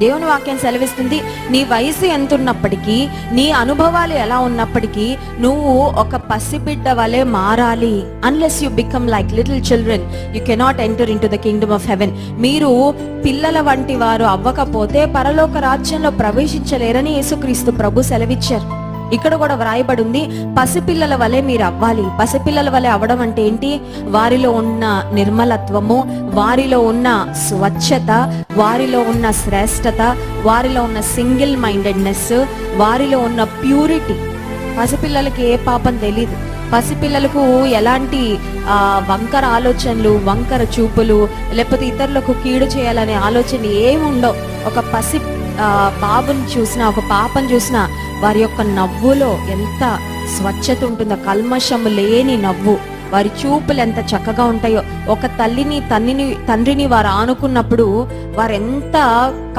దేవుని వాక్యం సెలవిస్తుంది, నీ వయసు ఎంత ఉన్నప్పటికీ, నీ అనుభవాలు ఎలా ఉన్నప్పటికీ నువ్వు ఒక పసిబిడ్డ వలె మారాలి. Unless you become like little children you cannot enter in to the Kingdom of haven. మీరు పిల్లల వంటి వారు అవ్వకపోతే పరలోక రాజ్యంలో ప్రవేశించలేరని యేసుక్రీస్తు ప్రభు సెలవిచ్చారు. ఇక్కడ కూడా వ్రాయబడి ఉంది, పసిపిల్లల వలె మీరు అవ్వాలి. పసిపిల్లల వలె అవ్వడం అంటే ఏంటి? వారిలో ఉన్న నిర్మలత్వము, వారిలో ఉన్న స్వచ్ఛత, వారిలో ఉన్న శ్రేష్టత, వారిలో ఉన్న సింగిల్ మైండెడ్నెస్, వారిలో ఉన్న ప్యూరిటీ. పసిపిల్లలకి ఏ పాపం తెలీదు. పసిపిల్లలకు ఎలాంటి వంకర ఆలోచనలు, వంకర చూపులు, లేకపోతే ఇతరులకు కీడు చేయాలనే ఆలోచన ఏముండవు. ఒక పసి బాబుని చూసినా, ఒక పాపను చూసినా వారి యొక్క నవ్వులో ఎంత స్వచ్ఛత ఉంటుందో, కల్మషము లేని నవ్వు. వారి చూపులు ఎంత చక్కగా ఉంటాయో. ఒక తల్లిని తండ్రిని వారు ఆనుకున్నప్పుడు వారు ఎంత